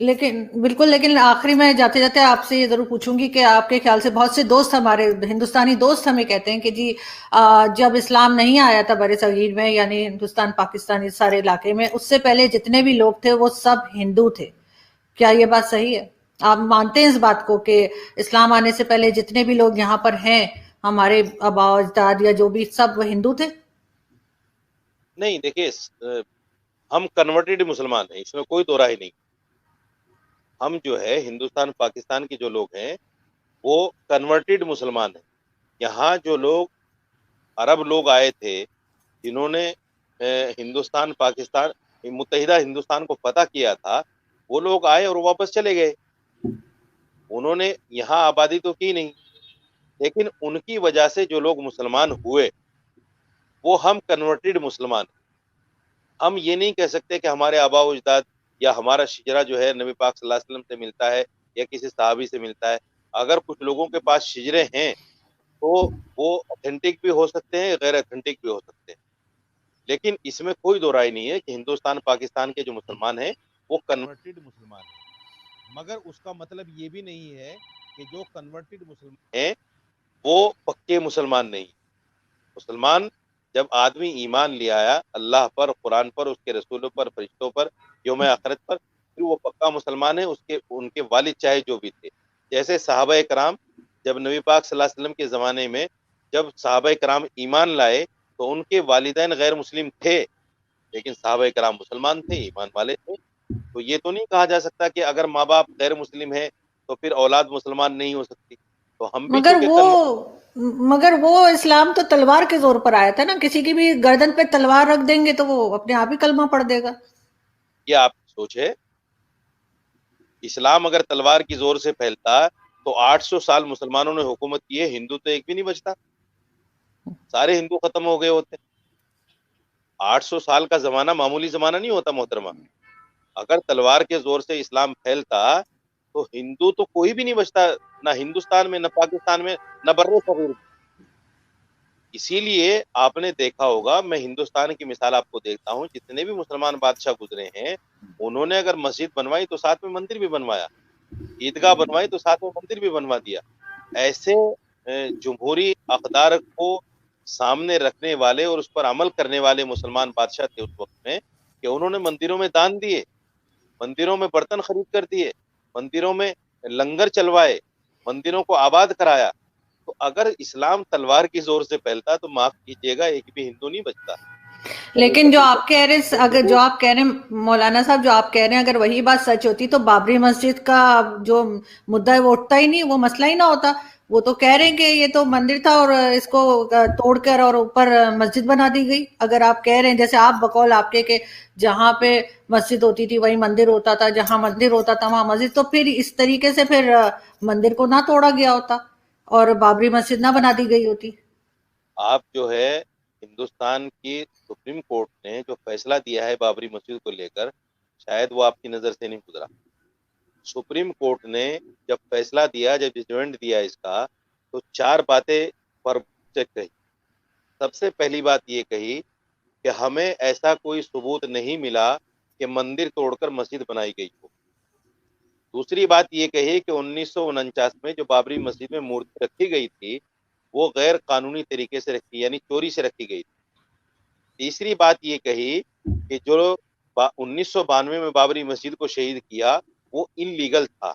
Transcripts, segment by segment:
لیکن بالکل، لیکن آخری میں جاتے جاتے آپ سے یہ ضرور پوچھوں گی کہ آپ کے خیال سے بہت سے دوست ہمارے ہندوستانی دوست ہمیں کہتے ہیں کہ جی جب اسلام نہیں آیا تھا بر صغیر میں، یعنی ہندوستان پاکستان اس سارے علاقے میں، اس سے پہلے جتنے بھی لوگ تھے وہ سب ہندو تھے. کیا یہ بات صحیح ہے؟ آپ مانتے ہیں اس بات کو کہ اسلام آنے سے پہلے جتنے بھی لوگ یہاں پر ہیں، ہمارے آباء و اجداد یا جو بھی، سب وہ ہندو تھے؟ نہیں دیکھیے، ہم کنورٹڈ مسلمان ہیں، اس میں کوئی دو رائے نہیں. ہم جو ہے ہندوستان پاکستان کے جو لوگ ہیں وہ کنورٹڈ مسلمان ہیں. یہاں جو لوگ عرب لوگ آئے تھے جنہوں نے ہندوستان پاکستان متحدہ ہندوستان کو فتح کیا تھا، وہ لوگ آئے اور واپس چلے گئے. انہوں نے یہاں آبادی تو کی نہیں، لیکن ان کی وجہ سے جو لوگ مسلمان ہوئے وہ ہم کنورٹڈ مسلمان ہیں. ہم یہ نہیں کہہ سکتے کہ ہمارے آباء و اجداد یا ہمارا شجرہ جو ہے نبی پاک صلی اللہ علیہ وسلم سے ملتا ہے یا کسی صحابی سے ملتا ہے. اگر کچھ لوگوں کے پاس شجرے ہیں تو وہ اتھینٹک بھی ہو سکتے ہیں، غیر اتھینٹک بھی ہو سکتے ہیں. لیکن اس میں کوئی دو رائے نہیں ہے کہ ہندوستان پاکستان کے جو مسلمان ہیں وہ کنورٹڈ مسلمان ہیں. مگر اس کا مطلب یہ بھی نہیں ہے کہ جو کنورٹڈ مسلمان ہیں وہ پکے مسلمان نہیں. مسلمان جب آدمی ایمان لے آیا اللہ پر، قرآن پر، اس کے رسولوں پر، فرشتوں پر، یوم آخرت پر، پھر وہ پکا مسلمان ہے. ان کے والد چاہے جو بھی تھے، جیسے صحابہ کرام جب نبی پاک صلی اللہ علیہ وسلم کے زمانے میں جب صحابہ کرام ایمان لائے تو ان کے والدین غیر مسلم تھے، لیکن صحابہ کرام مسلمان تھے، ایمان والے تھے. تو یہ تو نہیں کہا جا سکتا کہ اگر ماں باپ غیر مسلم ہیں تو پھر اولاد مسلمان نہیں ہو سکتی. تو ہم بھی مگر چونکہ وہ مگر وہ اسلام تو تلوار کے زور پر آیا تھا نا، کسی کی بھی گردن پہ تلوار رکھ دیں گے تو وہ اپنے آپ ہی کلمہ پڑھ دے گا. یہ آپ سوچ ہے، اسلام اگر تلوار کی زور سے پھیلتا تو 800 سال مسلمانوں نے حکومت کی ہے، ہندو تو ایک بھی نہیں بچتا، سارے ہندو ختم ہو گئے ہوتے. 800 سال کا زمانہ معمولی زمانہ نہیں ہوتا محترمہ. اگر تلوار کے زور سے اسلام پھیلتا تو ہندو تو کوئی بھی نہیں بچتا، نہ ہندوستان میں، نہ پاکستان میں، نہ بر صغیر میں. اسی لیے آپ نے دیکھا ہوگا، میں ہندوستان کی مثال آپ کو دیکھتا ہوں، جتنے بھی مسلمان بادشاہ گزرے ہیں انہوں نے اگر مسجد بنوائی تو ساتھ میں مندر بھی بنوایا، عیدگاہ بنوائی تو ساتھ میں مندر بھی بنوا دیا. ایسے جمہوری اقدار کو سامنے رکھنے والے اور اس پر عمل کرنے والے مسلمان بادشاہ تھے اس وقت میں کہ انہوں نے مندروں میں دان دیے، مندروں میں برتن خرید کر دیے، مندروں میں لنگر چلوائے، مندروں کو آباد کرایا. تو اگر اسلام تلوار کی زور سے پھیلتا تو معاف کیجیے گا ایک بھی ہندو نہیں بچتا. لیکن جو آپ کہہ رہے اگر جو آپ کہہ رہے ہیں مولانا صاحب، جو آپ کہہ رہے ہیں اگر وہی بات سچ ہوتی تو بابری مسجد کا جو مدعا ہے وہ اٹھتا ہی نہیں، وہ مسئلہ ہی نہ ہوتا. وہ تو کہہ رہے ہیں کہ یہ تو مندر تھا اور اس کو توڑ کر اور اوپر مسجد بنا دی گئی. اگر آپ کہہ رہے ہیں جیسے آپ بقول آپ کے کہ جہاں پہ مسجد ہوتی تھی وہی مندر ہوتا تھا، جہاں مندر ہوتا تھا وہاں مسجد، تو پھر اس طریقے سے پھر مندر کو نہ توڑا گیا ہوتا اور بابری مسجد نہ بنا دی گئی ہوتی. آپ جو ہے ہندوستان کی سپریم کورٹ نے جو فیصلہ دیا ہے بابری مسجد کو لے کر، شاید وہ آپ کی نظر سے نہیں گزرا. سپریم کورٹ نے جب فیصلہ دیا، جب ججمنٹ دیا اس کا، تو 4 باتیں پر سے کہی. سب سے پہلی بات یہ کہی کہ ہمیں ایسا کوئی ثبوت نہیں ملا کہ مندر توڑ کر مسجد بنائی گئی ہو. دوسری بات یہ کہی کہ 1949 میں جو بابری مسجد میں مورتی رکھی گئی تھی وہ غیر قانونی طریقے سے رکھی، یعنی چوری سے رکھی گئی تھی. تیسری بات یہ کہی کہ جو 1992 میں بابری مسجد کو شہید کیا وہ ان لیگل تھا،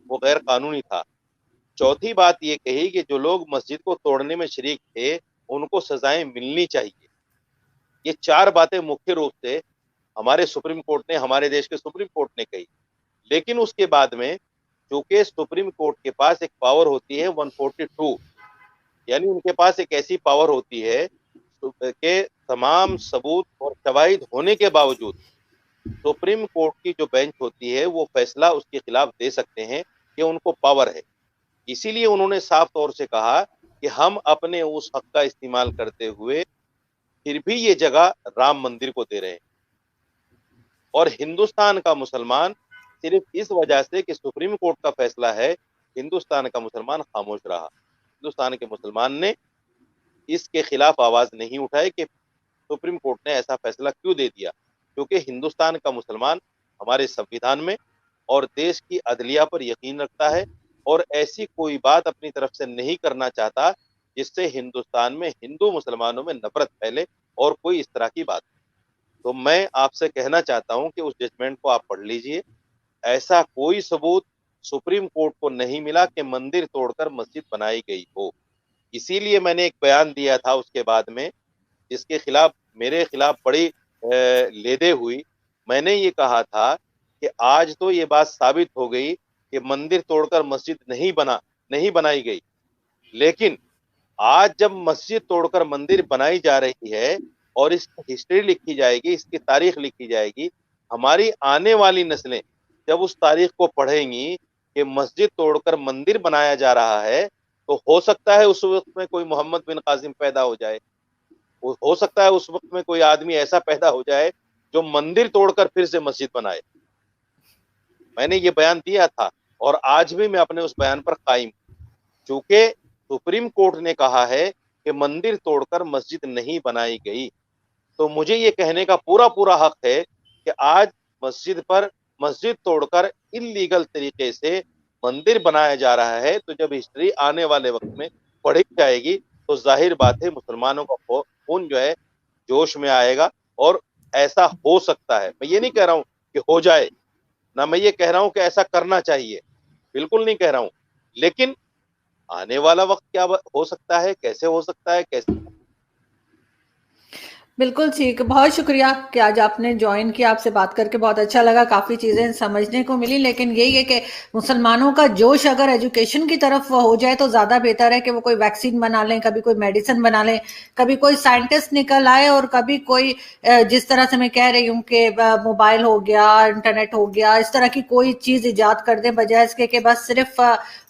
وہ غیر قانونی تھا. چوتھی بات یہ کہی کہ جو لوگ مسجد کو توڑنے میں شریک تھے ان کو سزائیں ملنی چاہیے. یہ 4 باتیں مکھیہ روپ سے ہمارے سپریم کورٹ نے، ہمارے دیش کے سپریم کورٹ نے کہی. لیکن اس کے بعد میں چونکہ سپریم کورٹ کے پاس ایک پاور ہوتی ہے 142، یعنی ان کے پاس ایک ایسی پاور ہوتی ہے کہ تمام ثبوت اور شواہد ہونے کے باوجود سپریم کورٹ کی جو بینچ ہوتی ہے وہ فیصلہ اس کے خلاف دے سکتے ہیں، کہ ان کو پاور ہے. اسی لیے انہوں نے صاف طور سے کہا کہ ہم اپنے اس حق کا استعمال کرتے ہوئے پھر بھی یہ جگہ رام مندر کو دے رہے ہیں. اور ہندوستان کا مسلمان صرف اس وجہ سے کہ سپریم کورٹ کا فیصلہ ہے، ہندوستان کا مسلمان خاموش رہا. ہندوستان کے مسلمان نے اس کے خلاف آواز نہیں اٹھائی کہ سپریم کورٹ نے ایسا فیصلہ کیوں دے دیا، کیونکہ ہندوستان کا مسلمان ہمارے سنویدھان میں اور دیش کی عدلیہ پر یقین رکھتا ہے اور ایسی کوئی بات اپنی طرف سے نہیں کرنا چاہتا جس سے ہندوستان میں ہندو مسلمانوں میں نفرت پھیلے اور کوئی اس طرح کی بات. تو میں آپ سے کہنا چاہتا ہوں کہ اس ججمنٹ کو آپ پڑھ لیجئے. ایسا کوئی ثبوت سپریم کورٹ کو نہیں ملا کہ مندر توڑ کر مسجد بنائی گئی ہو. اسی لیے میں نے ایک بیان دیا تھا اس کے بعد میں، جس کے خلاف میرے خلاف بڑی لیدے ہوئی. میں نے یہ کہا تھا کہ آج تو یہ بات ثابت ہو گئی کہ مندر توڑ کر مسجد نہیں بنائی گئی، لیکن آج جب مسجد توڑ کر مندر بنائی جا رہی ہے اور اس کی ہسٹری لکھی جائے گی، اس کی تاریخ لکھی جائے گی، ہماری آنے والی نسلیں جب اس تاریخ کو پڑھیں گی کہ مسجد توڑ کر مندر بنایا جا رہا ہے، تو ہو سکتا ہے اس وقت میں کوئی محمد بن قاسم پیدا ہو جائے، ہو سکتا ہے اس وقت میں کوئی آدمی ایسا پیدا ہو جائے جو مندر توڑ کر پھر سے مسجد بنائے. میں نے یہ بیان دیا تھا اور آج بھی میں اپنے اس بیان پر قائم. چونکہ سپریم کورٹ نے کہا ہے کہ مندر توڑ کر مسجد نہیں بنائی گئی، تو مجھے یہ کہنے کا پورا حق ہے کہ آج مسجد توڑ کر انلیگل طریقے سے مندر بنایا جا رہا ہے. تو جب ہسٹری آنے والے وقت میں پڑھی جائے گی تو ظاہر بات ہے مسلمانوں کا خون جو ہے جوش میں آئے گا، اور ایسا ہو سکتا ہے. میں یہ نہیں کہہ رہا ہوں کہ ہو جائے، نہ میں یہ کہہ رہا ہوں کہ ایسا کرنا چاہیے، بالکل نہیں کہہ رہا ہوں، لیکن آنے والا وقت کیا ہو سکتا ہے، کیسے ہو سکتا ہے، کیسے. بالکل ٹھیک. بہت شکریہ کہ آج آپ نے جوائن کیا. آپ سے بات کر کے بہت اچھا لگا، کافی چیزیں سمجھنے کو ملی. لیکن یہی ہے کہ مسلمانوں کا جوش اگر ایجوکیشن کی طرف ہو جائے تو زیادہ بہتر ہے کہ وہ کوئی ویکسین بنا لیں، کبھی کوئی میڈیسن بنا لیں، کبھی کوئی سائنٹسٹ نکل آئے، اور کبھی کوئی جس طرح سے میں کہہ رہی ہوں کہ موبائل ہو گیا، انٹرنیٹ ہو گیا، اس طرح کی کوئی چیز ایجاد کر دیں، بجائے اس کے کہ بس صرف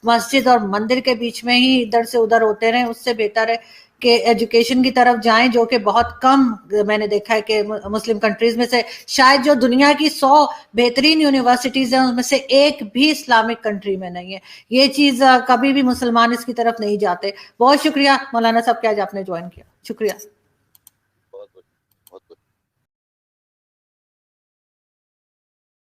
مسجد اور مندر کے بیچ میں ہی ادھر سے ادھر ہوتے رہیں. اس سے بہتر ہے کہ ایجوکیشن کی طرف جائیں، جو کہ بہت کم میں نے دیکھا ہے کہ مسلم کنٹریز میں سے شاید جو دنیا کی 100 بہترین یونیورسٹیز ہیں ان میں سے ایک بھی اسلامک کنٹری میں نہیں ہے. یہ چیز کبھی بھی مسلمان اس کی طرف نہیں جاتے. بہت شکریہ مولانا صاحب کہ آج آپ نے جوائن کیا. شکریہ.